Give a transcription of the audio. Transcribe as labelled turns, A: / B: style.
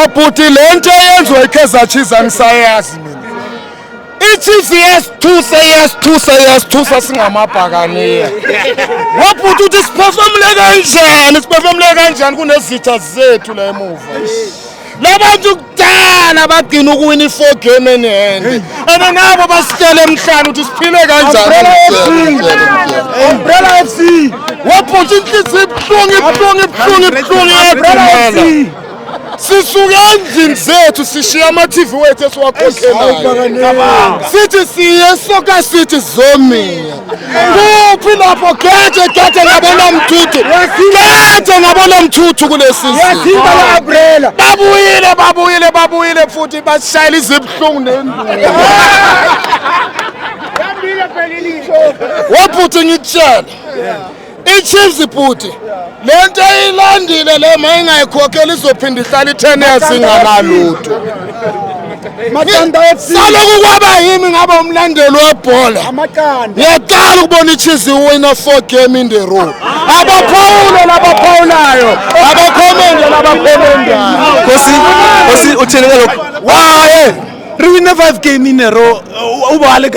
A: Mabhuti lento eyenziwa iKaizer Chiefs angisayazi mina. iChiefs yasithusa singamabhakaniya. Mabhuti uthi siphefumule kanjani kunezitha zethu la emuva. Labantu kudala bagcina ukuwina i4 game enihende. Nabo basitshela emhlanje ukuthi siphile kanjani. Umbrella FC. Wabhuti inhliziyo ibuhlungu. Sisuke endlini zethu sishiya ama-TV wethu esiwakhokhelayo. Sithi siye eSoccer City zomiya. Kuphi lapho gede ngabona mthuthu kulesizwe. Babuyile futhi basishayela izibuhlungu nenduku. Wabhuti ngitshela. iChiefs bhuti lento eyilandile le mayingayikhokhela izophinda ihlala i10 years inganalutho. Saloku kwaba yimi ngaba umlandeli webhola. Ngiyaqala ukubona iChiefs iwina 4 game in the row. Abaphawulayo, abakhomendayo.
B: Kosi uthini ngalokho?
A: Why?
B: Riwina 5 game in a row ubale